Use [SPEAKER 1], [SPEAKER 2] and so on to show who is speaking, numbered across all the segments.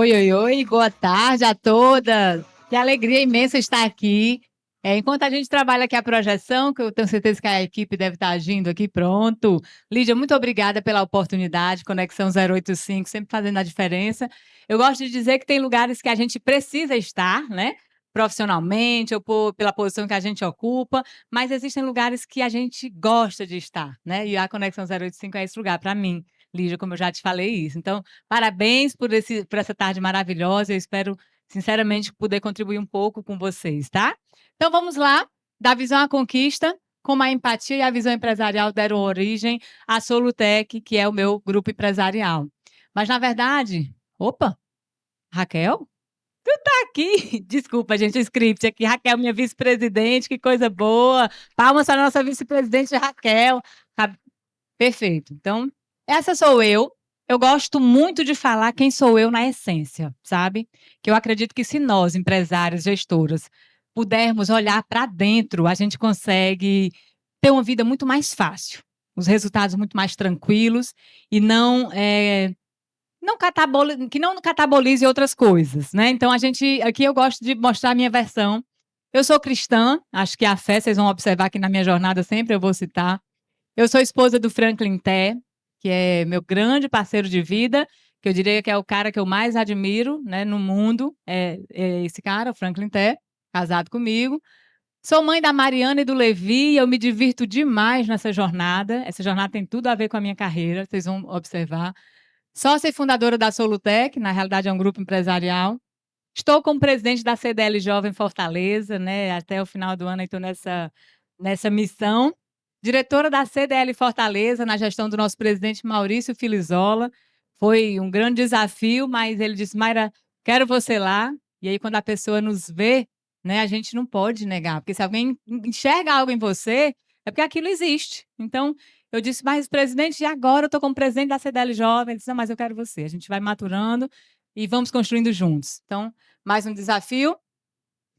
[SPEAKER 1] Oi, oi, oi, boa tarde a todas. Que alegria imensa estar aqui. Enquanto a gente trabalha aqui a projeção, que eu tenho certeza que a equipe deve estar agindo aqui, pronto. Lídia, muito obrigada pela oportunidade, Conexão 085, sempre fazendo a diferença. Eu gosto de dizer que tem lugares que a gente precisa estar, né? Profissionalmente, ou pela posição que a gente ocupa, mas existem lugares que a gente gosta de estar, né? E a Conexão 085 é esse lugar para mim, Lídia, como eu já te falei isso. Então, parabéns por essa tarde maravilhosa. Eu espero, sinceramente, poder contribuir um pouco com vocês, tá? Então, vamos lá. Da visão à conquista, como a empatia e a visão empresarial deram origem à Solutec, que é o meu grupo empresarial. Mas, na verdade... Opa! Raquel? Tu tá aqui? Desculpa, gente, o script aqui. Raquel, minha vice-presidente, que coisa boa. Palmas para a nossa vice-presidente Raquel. Perfeito. Então, essa sou eu. Eu gosto muito de falar quem sou eu na essência, sabe? Que eu acredito que se nós, empresários, gestoras, pudermos olhar para dentro, a gente consegue ter uma vida muito mais fácil, os resultados muito mais tranquilos e que não catabolize outras coisas, né? Então, aqui eu gosto de mostrar a minha versão. Eu sou cristã, acho que a fé, vocês vão observar que na minha jornada sempre eu vou citar. Eu sou esposa do Franklin Té, que é meu grande parceiro de vida, que eu diria que é o cara que eu mais admiro, né, no mundo, é esse cara, o Franklin Té, casado comigo. Sou mãe da Mariana e do Levi, e eu me divirto demais nessa jornada. Essa jornada tem tudo a ver com a minha carreira, vocês vão observar. Sócia e fundadora da Solutec, na realidade é um grupo empresarial. Estou como presidente da CDL Jovem Fortaleza, né? Até o final do ano estou nessa missão. Diretora da CDL Fortaleza, na gestão do nosso presidente Maurício Filizola. Foi um grande desafio, mas ele disse, Mayra, quero você lá. E aí, quando a pessoa nos vê, né, a gente não pode negar, porque se alguém enxerga algo em você, é porque aquilo existe. Então, eu disse, mas presidente, e agora eu estou como presidente da CDL Jovem. Ele disse, não, mas eu quero você. A gente vai maturando e vamos construindo juntos. Então, mais um desafio.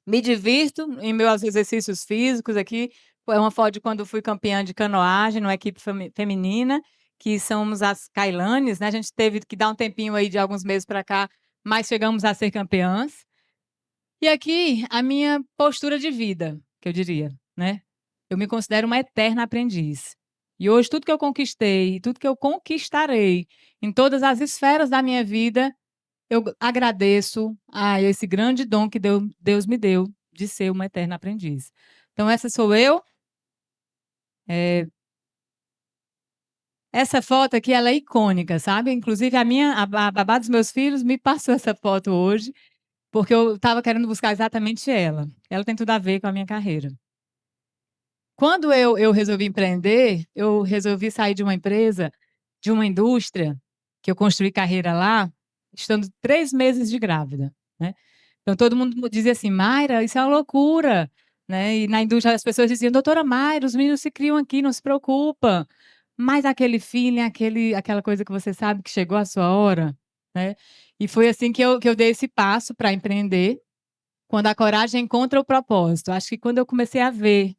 [SPEAKER 1] Me divirto em meus exercícios físicos aqui. É uma foto de quando fui campeã de canoagem numa equipe feminina, que somos as Cailanes, né? A gente teve que dar um tempinho aí de alguns meses para cá, mas chegamos a ser campeãs. E aqui a minha postura de vida, que eu diria, né? Eu me considero uma eterna aprendiz. E hoje tudo que eu conquistei, tudo que eu conquistarei em todas as esferas da minha vida, eu agradeço a esse grande dom que Deus me deu de ser uma eterna aprendiz. Então, essa sou eu. Essa foto aqui, ela é icônica, sabe? Inclusive, a babá dos meus filhos me passou essa foto hoje, porque eu estava querendo buscar exatamente ela. Ela tem tudo a ver com a minha carreira. Quando eu resolvi empreender, eu resolvi sair de uma empresa, de uma indústria, que eu construí carreira lá, estando 3 meses de grávida, né? Então, todo mundo dizia assim, Mayra, isso é uma loucura, né? E na indústria as pessoas diziam, doutora Mayra, os meninos se criam aqui, não se preocupa. Mas aquele feeling, aquela coisa que você sabe que chegou a sua hora, né? E foi assim que eu dei esse passo para empreender, quando a coragem encontra o propósito. Acho que quando eu comecei a ver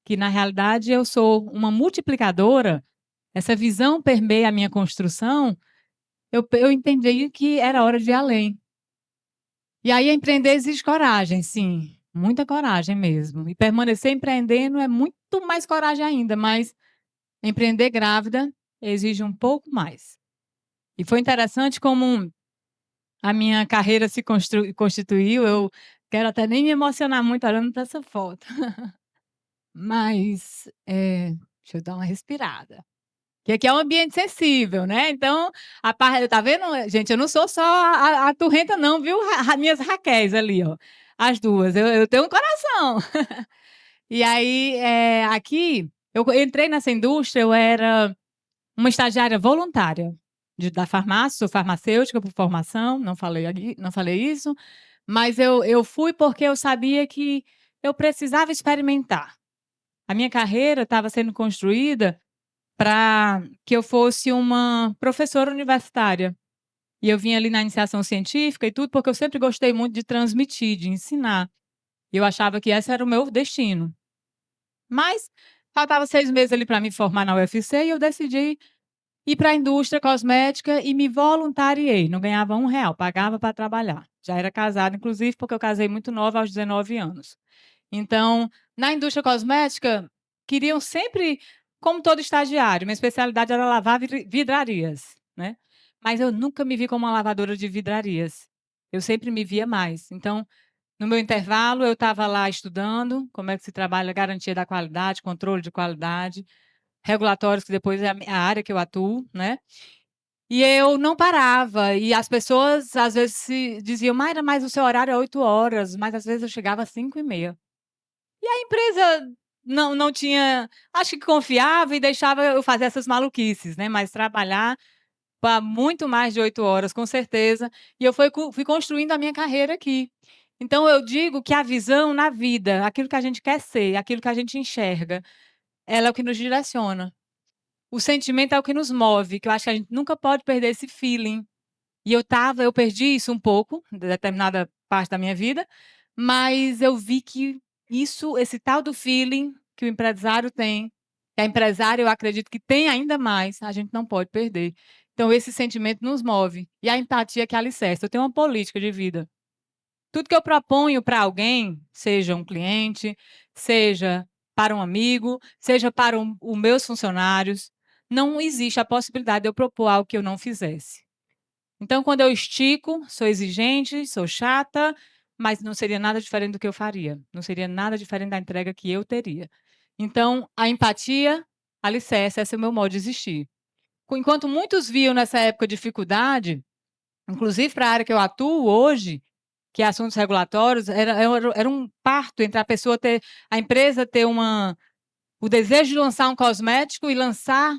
[SPEAKER 1] que, na realidade, eu sou uma multiplicadora, essa visão permeia a minha construção, eu entendi que era hora de ir além. E aí, empreender exige coragem, sim, muita coragem mesmo. E permanecer empreendendo é muito mais coragem ainda, mas empreender grávida exige um pouco mais. E foi interessante como a minha carreira se constituiu. Eu quero até nem me emocionar muito olhando para essa foto. Mas, deixa eu dar uma respirada. Que aqui é um ambiente sensível, né? Então, tá vendo, gente? Eu não sou só a turrenta, não, viu? Minhas Raquéis ali, ó. As duas. Eu tenho um coração. E aí, aqui, eu entrei nessa indústria, eu era uma estagiária voluntária da farmácia, sou farmacêutica por formação, não falei isso, mas eu fui porque eu sabia que eu precisava experimentar. A minha carreira estava sendo construída para que eu fosse uma professora universitária. E eu vim ali na iniciação científica e tudo, porque eu sempre gostei muito de transmitir, de ensinar. E eu achava que esse era o meu destino. Mas faltava 6 meses ali para me formar na UFC e eu decidi ir para a indústria cosmética e me voluntariei, não ganhava R$ 1, pagava para trabalhar. Já era casada, inclusive, porque eu casei muito nova, aos 19 anos. Então, na indústria cosmética, queriam sempre, como todo estagiário, minha especialidade era lavar vidrarias, né. Mas eu nunca me vi como uma lavadora de vidrarias, eu sempre me via mais. Então, no meu intervalo, eu estava lá estudando como é que se trabalha a garantia da qualidade, controle de qualidade, regulatórios, que depois é a área que eu atuo, né. E eu não parava, e as pessoas às vezes se diziam: "Mayra, mas o seu horário é 8 horas", mas às vezes eu chegava às 5h30. E a empresa não tinha, acho que confiava e deixava eu fazer essas maluquices, né, mas trabalhar para muito mais de 8 horas, com certeza, e eu fui construindo a minha carreira aqui. Então eu digo que a visão na vida, aquilo que a gente quer ser, aquilo que a gente enxerga, ela é o que nos direciona. O sentimento é o que nos move, que eu acho que a gente nunca pode perder esse feeling. E eu perdi isso um pouco, em determinada parte da minha vida, mas eu vi que esse tal do feeling que o empresário tem, que a empresária eu acredito que tem ainda mais, a gente não pode perder. Então esse sentimento nos move, e a empatia que é alicerce. Eu tenho uma política de vida. Tudo que eu proponho para alguém, seja um cliente, seja para um amigo, seja para o meus funcionários, não existe a possibilidade de eu propor algo que eu não fizesse. Então, quando eu estico, sou exigente, sou chata, mas não seria nada diferente do que eu faria, não seria nada diferente da entrega que eu teria. Então, a empatia, alicerce, esse é o meu modo de existir. Enquanto muitos viam nessa época dificuldade, inclusive para a área que eu atuo hoje, que é assuntos regulatórios, era um parto entre a empresa ter o desejo de lançar um cosmético e lançar,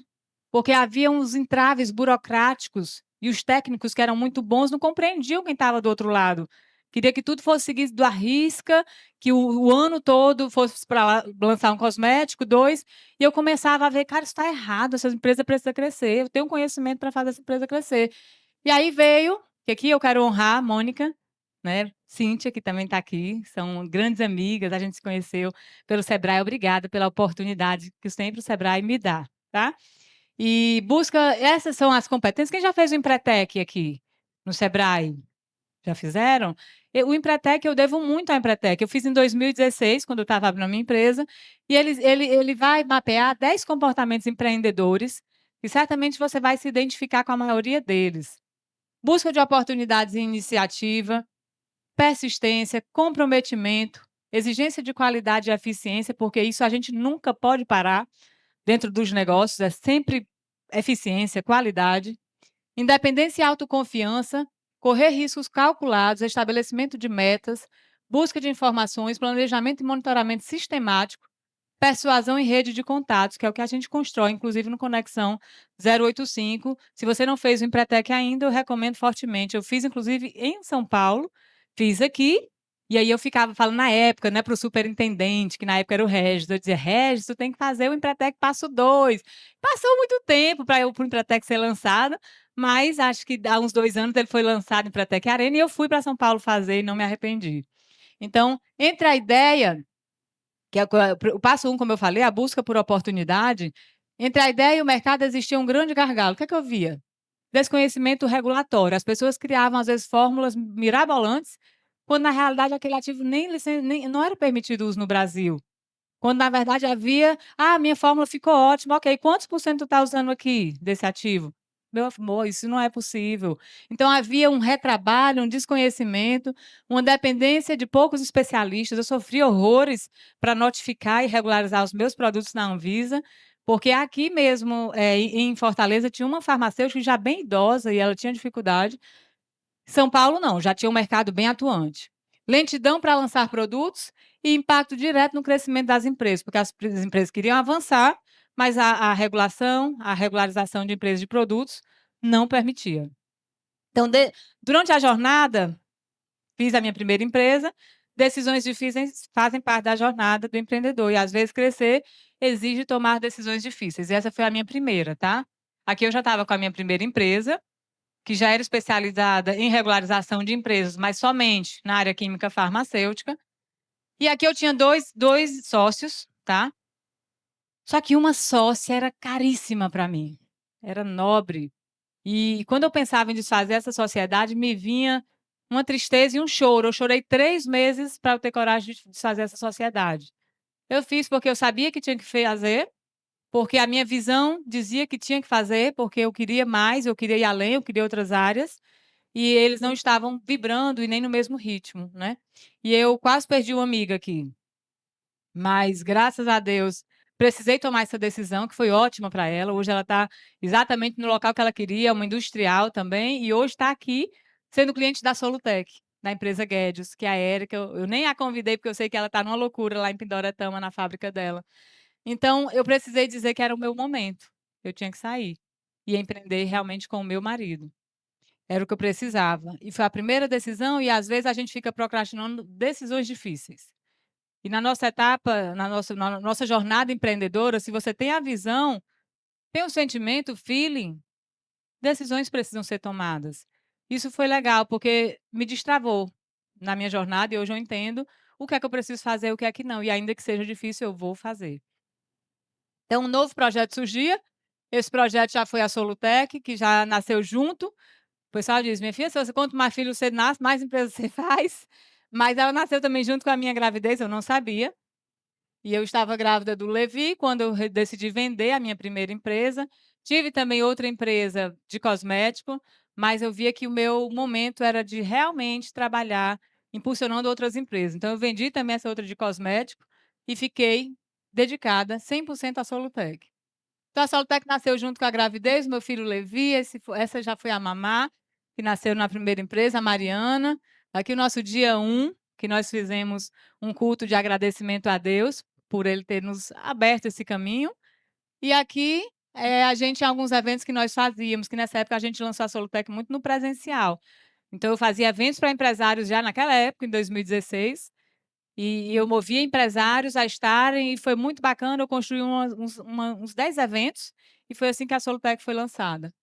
[SPEAKER 1] porque havia uns entraves burocráticos e os técnicos que eram muito bons não compreendiam quem estava do outro lado. Queria que tudo fosse seguido à risca, que o ano todo fosse para lançar um cosmético, 2, e eu começava a ver: "Cara, isso está errado, essa empresa precisa crescer, eu tenho conhecimento para fazer essa empresa crescer". E aí veio, que aqui eu quero honrar a Mônica, né, Cíntia, que também está aqui, são grandes amigas, a gente se conheceu pelo Sebrae. Obrigada pela oportunidade que sempre o Sebrae me dá, tá. E busca essas são as competências. Quem já fez o Empretec aqui no Sebrae? Já fizeram? O Empretec, eu devo muito ao Empretec. Eu fiz em 2016, quando eu estava abrindo a minha empresa, e ele vai mapear 10 comportamentos empreendedores, e certamente você vai se identificar com a maioria deles. Busca de oportunidades e iniciativa, persistência, comprometimento, exigência de qualidade e eficiência, porque isso a gente nunca pode parar dentro dos negócios, é sempre eficiência, qualidade, independência e autoconfiança, correr riscos calculados, estabelecimento de metas, busca de informações, planejamento e monitoramento sistemático, persuasão em rede de contatos, que é o que a gente constrói, inclusive no Conexão 085. Se você não fez o Empretec ainda, eu recomendo fortemente. Eu fiz, inclusive, em São Paulo, fiz aqui, e aí eu ficava falando na época, né, para o superintendente, que na época era o Regis, eu dizia: "Regis, tu tem que fazer o Empretec passo 2". Passou muito tempo para o Empretec ser lançado, mas acho que há uns 2 anos ele foi lançado, Empretec Arena, e eu fui para São Paulo fazer e não me arrependi. Então, entre a ideia que é o passo 1, como eu falei, a busca por oportunidade, entre a ideia e o mercado existia um grande gargalo. O que é que eu via? Desconhecimento regulatório. As pessoas criavam, às vezes, fórmulas mirabolantes, quando na realidade aquele ativo nem não era permitido o uso no Brasil. Quando na verdade havia: "Ah, minha fórmula ficou ótima, ok, quantos por cento tu está usando aqui desse ativo?". Meu amor, isso não é possível. Então havia um retrabalho, um desconhecimento, uma dependência de poucos especialistas. Eu sofri horrores para notificar e regularizar os meus produtos na Anvisa, porque aqui mesmo, em Fortaleza, tinha uma farmacêutica já bem idosa e ela tinha dificuldade. São Paulo não, já tinha um mercado bem atuante. Lentidão para lançar produtos e impacto direto no crescimento das empresas, porque as empresas queriam avançar, mas a regulação, a regularização de empresas de produtos não permitia. Então, durante a jornada, fiz a minha primeira empresa, decisões difíceis fazem parte da jornada do empreendedor e, às vezes, crescer exige tomar decisões difíceis, e essa foi a minha primeira, tá. Aqui eu já estava com a minha primeira empresa, que já era especializada em regularização de empresas, mas somente na área química farmacêutica. E aqui eu tinha dois sócios, tá. Só que uma sócia era caríssima para mim. era nobre. E quando eu pensava em desfazer essa sociedade, me vinha uma tristeza e um choro. Eu chorei 3 meses para eu ter coragem de desfazer essa sociedade. Eu fiz porque eu sabia que tinha que fazer, porque a minha visão dizia que tinha que fazer, porque eu queria mais, eu queria ir além, eu queria outras áreas, e eles não estavam vibrando e nem no mesmo ritmo, né. E eu quase perdi uma amiga aqui. Mas, graças a Deus, precisei tomar essa decisão, que foi ótima para ela. Hoje ela está exatamente no local que ela queria, uma industrial também, e hoje está aqui sendo cliente da Solutec, da empresa Guedes, que é a Érica. Eu nem a convidei, porque eu sei que ela está numa loucura lá em Pindoretama, na fábrica dela. Então, eu precisei dizer que era o meu momento, eu tinha que sair e empreender realmente com o meu marido. Era o que eu precisava. E foi a primeira decisão e, às vezes, a gente fica procrastinando decisões difíceis. E na nossa etapa, na nossa jornada empreendedora, se você tem a visão, tem o sentimento, o feeling, decisões precisam ser tomadas. Isso foi legal, porque me destravou na minha jornada e hoje eu entendo o que é que eu preciso fazer, o que é que não. E ainda que seja difícil, eu vou fazer. Então, um novo projeto surgia, esse projeto já foi a Solutec, que já nasceu junto. O pessoal diz: "Minha filha, se você quanto mais filho você nasce, mais empresa você faz". Mas ela nasceu também junto com a minha gravidez, eu não sabia. E eu estava grávida do Levi quando eu decidi vender a minha primeira empresa. Tive também outra empresa de cosmético, mas eu via que o meu momento era de realmente trabalhar impulsionando outras empresas. Então eu vendi também essa outra de cosmético e fiquei dedicada 100% à Solutec. Então a Solutec nasceu junto com a gravidez, meu filho Levi, essa já foi a Mamá, que nasceu na primeira empresa, a Mariana. Aqui o nosso dia 1, que nós fizemos um culto de agradecimento a Deus, por ele ter nos aberto esse caminho. E aqui, a gente em alguns eventos que nós fazíamos, que nessa época a gente lançou a Solutec muito no presencial. Então eu fazia eventos para empresários já naquela época, em 2016, e eu movia empresários a estarem, e foi muito bacana, eu construí uns 10 eventos, e foi assim que a Solutec foi lançada.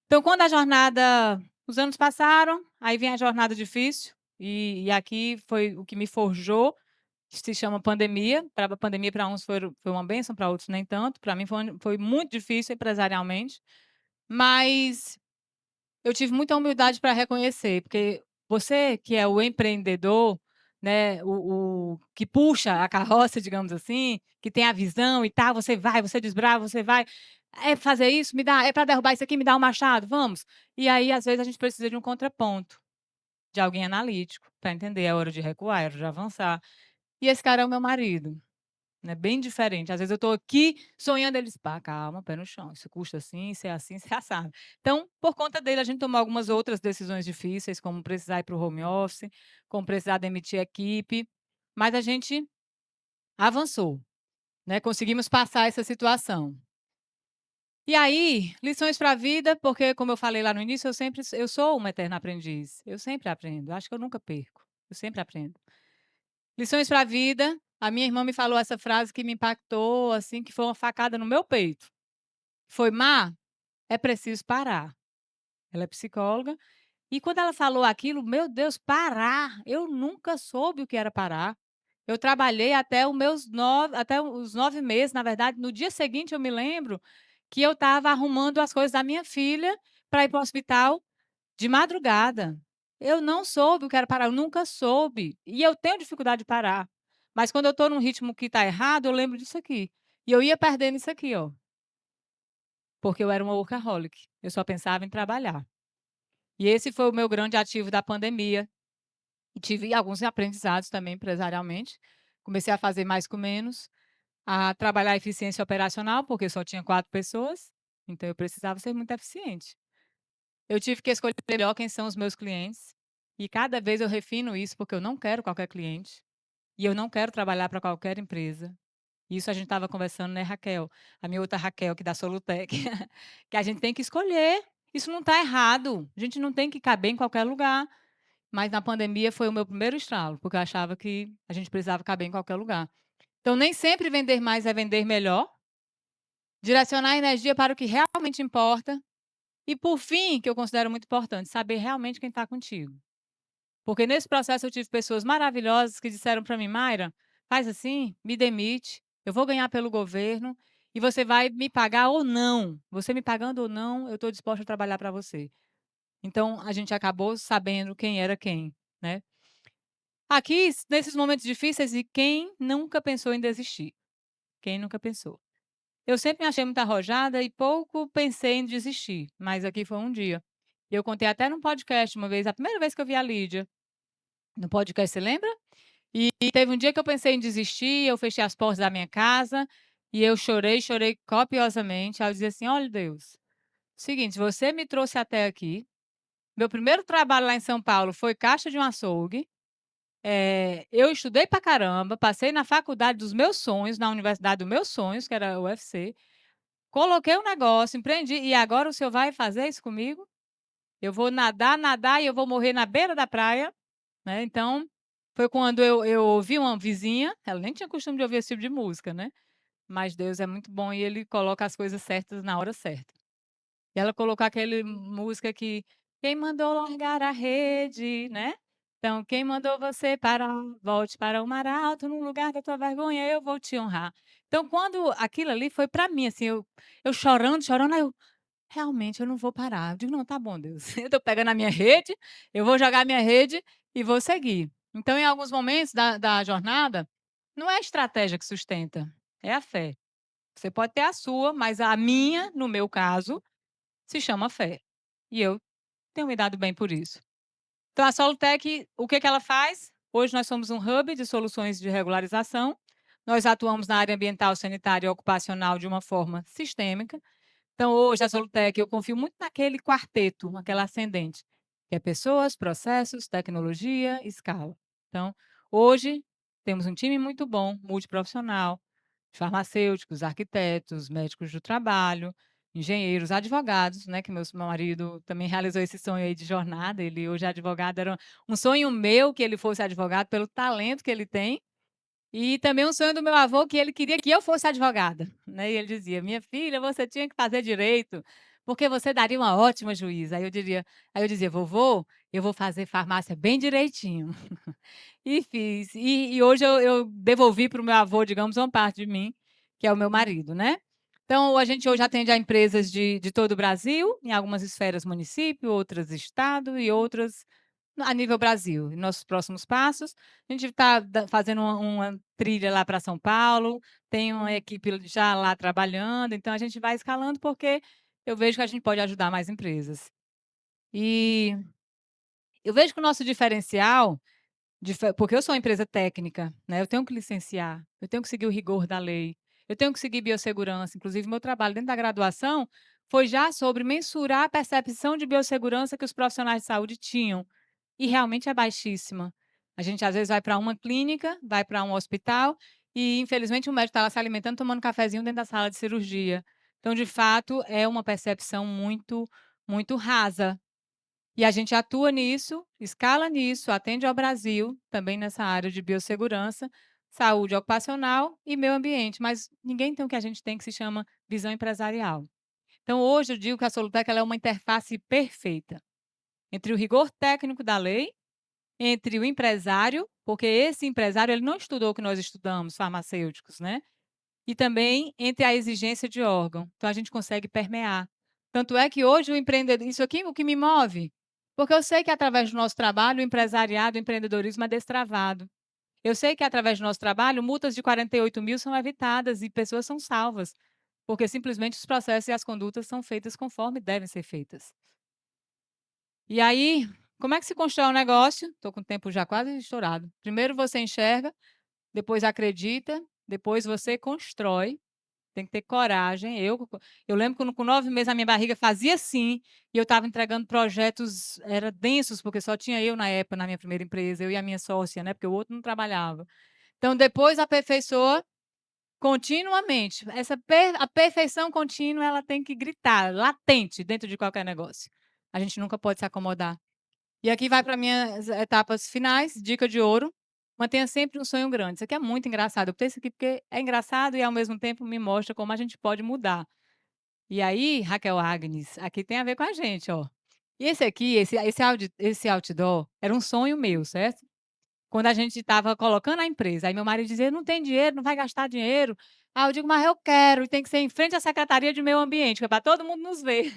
[SPEAKER 1] Então quando a jornada os anos passaram, aí vem a jornada difícil, e aqui foi o que me forjou, que se chama pandemia. Para a pandemia, para uns foi uma bênção, para outros nem tanto. Para mim foi muito difícil empresarialmente, mas eu tive muita humildade para reconhecer, porque você que é o empreendedor, né, o que puxa a carroça, digamos assim, que tem a visão e tal, você vai, você desbrava, você vai: "É fazer isso? Me dá, é para derrubar isso aqui? Me dá um machado, vamos". E aí, às vezes, a gente precisa de um contraponto, de alguém analítico, para entender, é hora de recuar, é hora de avançar. E esse cara é o meu marido. Né, bem diferente. Às vezes eu estou aqui sonhando, eles: "Pá, calma, pé no chão, isso custa assim, isso é assim, isso é assado". Então, por conta dele, a gente tomou algumas outras decisões difíceis, como precisar ir para o home office, como precisar demitir a equipe, mas a gente avançou, né, conseguimos passar essa situação. E aí, lições para a vida, porque como eu falei lá no início, eu sou uma eterna aprendiz, eu sempre aprendo, acho que eu nunca perco, eu sempre aprendo. Lições para a vida, a minha irmã me falou essa frase que me impactou, assim, que foi uma facada no meu peito. Foi: "Má, é preciso parar". Ela é psicóloga, e quando ela falou aquilo, meu Deus, parar! Eu nunca soube o que era parar. Eu trabalhei até os 9 meses, na verdade, no dia seguinte eu me lembro que eu estava arrumando as coisas da minha filha para ir para o hospital de madrugada. Eu não soube o que era parar, eu nunca soube. E eu tenho dificuldade de parar. Mas quando eu estou num ritmo que está errado, eu lembro disso aqui. E eu ia perdendo isso aqui, ó, porque eu era uma workaholic. Eu só pensava em trabalhar. E esse foi o meu grande ativo da pandemia. E tive alguns aprendizados também empresarialmente. Comecei a fazer mais com menos, a trabalhar a eficiência operacional, porque só tinha 4 pessoas, então eu precisava ser muito eficiente. Eu tive que escolher melhor quem são os meus clientes, e cada vez eu refino isso, porque eu não quero qualquer cliente, e eu não quero trabalhar para qualquer empresa. Isso a gente estava conversando, né, Raquel, a minha outra Raquel aqui da Solutec, que a gente tem que escolher. Isso não está errado, a gente não tem que caber em qualquer lugar, mas na pandemia foi o meu primeiro estralo, porque eu achava que a gente precisava caber em qualquer lugar. Então nem sempre vender mais é vender melhor, direcionar a energia para o que realmente importa. E por fim, que eu considero muito importante, saber realmente quem está contigo. Porque nesse processo eu tive pessoas maravilhosas que disseram para mim: "Mayra, faz assim, me demite, eu vou ganhar pelo governo". e você vai me pagar ou não. Você me pagando ou não, eu estou disposta a trabalhar para você". Então a gente acabou sabendo quem era quem, né. Aqui, nesses momentos difíceis, e quem nunca pensou em desistir? Quem nunca pensou? Eu sempre me achei muito arrojada e pouco pensei em desistir, mas aqui foi um dia. Eu contei até num podcast uma vez, a primeira vez que eu vi a Lídia, no podcast, você lembra? E teve um dia que eu pensei em desistir, eu fechei as portas da minha casa e eu chorei, chorei copiosamente. Aí eu dizia assim: "Olha, Deus, seguinte, você me trouxe até aqui. Meu primeiro trabalho lá em São Paulo foi caixa de um açougue. Eu estudei pra caramba, passei na faculdade dos meus sonhos, na universidade dos meus sonhos, que era a UFC. Coloquei um negócio, empreendi, e agora o senhor vai fazer isso comigo? Eu vou nadar, nadar e eu vou morrer na beira da praia", né. Então, foi quando eu ouvi uma vizinha, ela nem tinha costume de ouvir esse tipo de música, né, mas Deus é muito bom e ele coloca as coisas certas na hora certa. E ela colocou aquele música que: "Quem mandou largar a rede", né. Então: "Quem mandou você parar, volte para o mar alto, no lugar da tua vergonha eu vou te honrar". Então quando aquilo ali foi pra mim, assim, eu chorando, chorando, aí eu: "Realmente eu não vou parar". Eu digo: "Não, tá bom, Deus, eu tô pegando a minha rede, eu vou jogar a minha rede e vou seguir". Então em alguns momentos da jornada, não é a estratégia que sustenta, é a fé. Você pode ter a sua, mas a minha, no meu caso, se chama fé. E eu tenho me dado bem por isso. Então a Solutec, o que que ela faz? Hoje nós somos um hub de soluções de regularização. Nós atuamos na área ambiental, sanitária e ocupacional de uma forma sistêmica. Então hoje a Solutec, eu confio muito naquele quarteto, naquela ascendente, que é pessoas, processos, tecnologia, escala. Então, hoje temos um time muito bom, multiprofissional, farmacêuticos, arquitetos, médicos do trabalho, engenheiros, advogados, né, que meu marido também realizou esse sonho aí de jornada, ele hoje é advogado, era um sonho meu que ele fosse advogado pelo talento que ele tem, e também um sonho do meu avô que ele queria que eu fosse advogada, né, e ele dizia: "Minha filha, você tinha que fazer direito, porque você daria uma ótima juíza". Aí eu dizia: "Vovô, eu vou fazer farmácia bem direitinho". E fiz. E hoje eu devolvi para o meu avô, digamos, uma parte de mim, que é o meu marido, né. Então a gente hoje atende a empresas de todo o Brasil, em algumas esferas município, outras estado e outras a nível Brasil. E nossos próximos passos, a gente está fazendo uma trilha lá para São Paulo, tem uma equipe já lá trabalhando, então a gente vai escalando, porque eu vejo que a gente pode ajudar mais empresas. E eu vejo que o nosso diferencial porque eu sou uma empresa técnica, né, eu tenho que licenciar, eu tenho que seguir o rigor da lei, eu tenho que seguir biossegurança, inclusive meu trabalho dentro da graduação foi já sobre mensurar a percepção de biossegurança que os profissionais de saúde tinham, e realmente é baixíssima. A gente às vezes vai para uma clínica, vai para um hospital e infelizmente o médico está lá se alimentando, tomando um cafezinho dentro da sala de cirurgia. Então de fato é uma percepção muito, muito rasa. E a gente atua nisso, escala nisso, atende ao Brasil, também nessa área de biossegurança, saúde ocupacional e meio ambiente, mas ninguém tem o que a gente tem, que se chama visão empresarial. Então hoje eu digo que a Solutec, ela é uma interface perfeita entre o rigor técnico da lei, entre o empresário, porque esse empresário ele não estudou o que nós estudamos, farmacêuticos, né? E também entre a exigência de órgão. Então a gente consegue permear. Tanto é que hoje o empreendedor, isso aqui o que me move, porque eu sei que através do nosso trabalho o empresariado, o empreendedorismo é destravado. Eu sei que através do nosso trabalho multas de 48.000 são evitadas e pessoas são salvas, porque simplesmente os processos e as condutas são feitas conforme devem ser feitas. E aí, como é que se constrói um negócio? Estou com o tempo já quase estourado. Primeiro você enxerga, depois acredita, depois você constrói. Tem que ter coragem. Eu lembro quando com 9 meses a minha barriga fazia assim, e eu estava entregando projetos, era densos, porque só tinha eu na época, na minha primeira empresa, eu e a minha sócia, né, porque o outro não trabalhava. Então depois aperfeiçoa continuamente. A perfeição contínua, ela tem que gritar, latente, dentro de qualquer negócio. A gente nunca pode se acomodar. E aqui vai para minhas etapas finais, dica de ouro: mantenha sempre um sonho grande. Isso aqui é muito engraçado, eu botei isso aqui porque é engraçado e ao mesmo tempo me mostra como a gente pode mudar. E aí, Raquel Agnes, aqui tem a ver com a gente, ó. E esse aqui, esse outdoor era um sonho meu, certo? Quando a gente estava colocando a empresa, aí meu marido dizia: "Não tem dinheiro, não vai gastar dinheiro". Aí eu digo: "Mas eu quero, e tem que ser em frente à secretaria de meio ambiente, que é para todo mundo nos ver".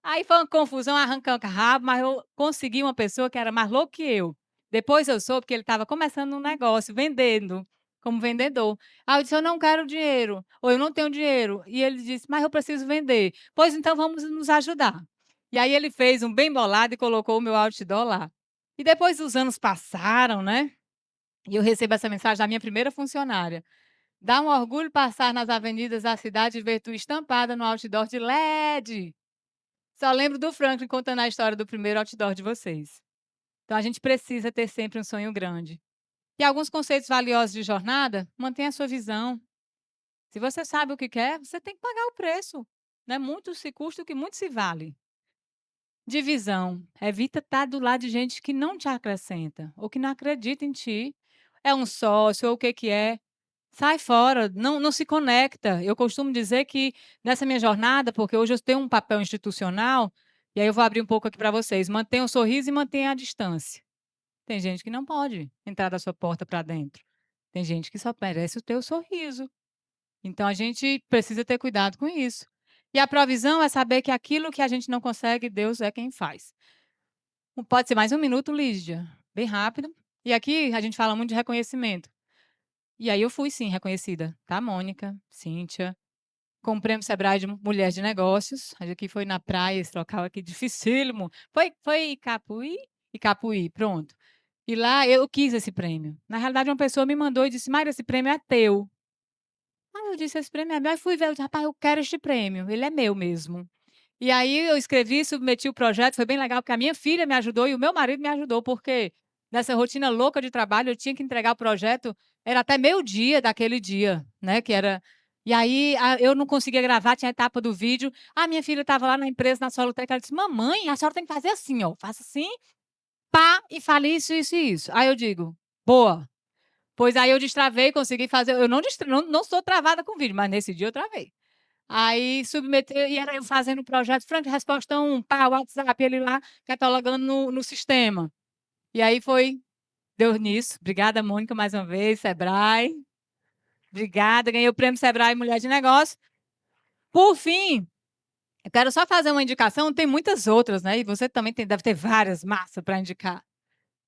[SPEAKER 1] Aí foi uma confusão, arranca-rabo, mas eu consegui uma pessoa que era mais louco que eu. Depois eu soube que ele estava começando um negócio, vendendo, como vendedor. Aí eu disse: "Eu não quero dinheiro", ou "Eu não tenho dinheiro", e ele disse: "Mas eu preciso vender". "Pois então vamos nos ajudar". E aí ele fez um bem bolado e colocou o meu outdoor lá. E depois os anos passaram, né, e eu recebo essa mensagem da minha primeira funcionária: "Dá um orgulho passar nas avenidas da cidade e ver tu estampada no outdoor de LED". Só lembro do Franklin contando a história do primeiro outdoor de vocês. Então a gente precisa ter sempre um sonho grande. E alguns conceitos valiosos de jornada, mantenha a sua visão. Se você sabe o que quer, você tem que pagar o preço. Né? Muito se custa o que muito se vale. Divisão. Evita estar do lado de gente que não te acrescenta ou que não acredita em ti. É um sócio ou o que que é. Sai fora, não se conecta. Eu costumo dizer que nessa minha jornada, porque hoje eu tenho um papel institucional, e aí eu vou abrir um pouco aqui para vocês, mantenha o sorriso e mantenha a distância. Tem gente que não pode entrar da sua porta para dentro. Tem gente que só merece o teu sorriso. Então a gente precisa ter cuidado com isso. E a provisão é saber que aquilo que a gente não consegue, Deus é quem faz. Pode ser mais um minuto, Lígia, bem rápido. E aqui a gente fala muito de reconhecimento. E aí eu fui sim reconhecida, tá, Mônica, Cíntia, com o prêmio Sebrae de Mulher de Negócios, a gente aqui foi na praia, esse local aqui dificílimo, foi Icapuí? Icapuí, pronto. E lá eu quis esse prêmio. Na realidade uma pessoa me mandou e disse: "Mayra, esse prêmio é teu". Aí eu disse: "Esse prêmio é meu", aí fui ver, eu disse: "Rapaz, eu quero este prêmio, ele é meu mesmo". E aí eu escrevi, submeti o projeto, foi bem legal, porque a minha filha me ajudou e o meu marido me ajudou, porque nessa rotina louca de trabalho eu tinha que entregar o projeto, era até meio-dia daquele dia, né, que era e aí eu não conseguia gravar, tinha a etapa do vídeo, a minha filha estava lá na empresa, na Soluteca, ela disse: "Mamãe, a senhora tem que fazer assim ó, faça assim, pá, e fale isso, isso e isso". Aí eu digo: "Boa". Pois aí eu destravei, consegui fazer eu não sou travada com vídeo, mas nesse dia eu travei. Aí submeteu e era eu fazendo o projeto, Frank, resposta 1, pá, WhatsApp, ele lá catalogando no sistema. E aí deu nisso. Obrigada, Mônica, mais uma vez, Sebrae. Obrigada, ganhei o prêmio Sebrae Mulher de Negócio. Por fim, eu quero só fazer uma indicação, tem muitas outras, né, e você também deve ter várias massa para indicar.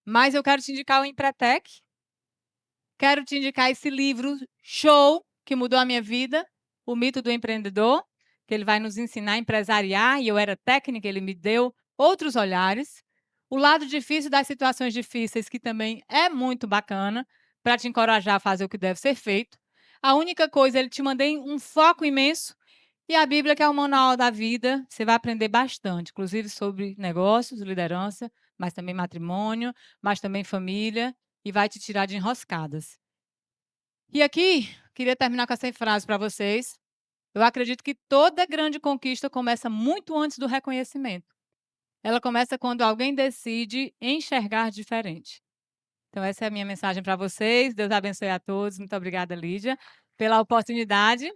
[SPEAKER 1] Mas eu quero te indicar o Empretec, quero te indicar esse livro show, que mudou a minha vida, O Mito do Empreendedor, que ele vai nos ensinar a empresariar, e eu era técnica, ele me deu outros olhares. O lado difícil das situações difíceis, que também é muito bacana, para te encorajar a fazer o que deve ser feito. A única coisa, ele te mandei um foco imenso, e a Bíblia, que é o manual da vida, você vai aprender bastante, inclusive sobre negócios, liderança, mas também matrimônio, mas também família, e vai te tirar de enroscadas. E aqui, queria terminar com essa frase para vocês. Eu acredito que toda grande conquista começa muito antes do reconhecimento. Ela começa quando alguém decide enxergar diferente. Então, essa é a minha mensagem para vocês. Deus abençoe a todos. Muito obrigada, Lídia, pela oportunidade.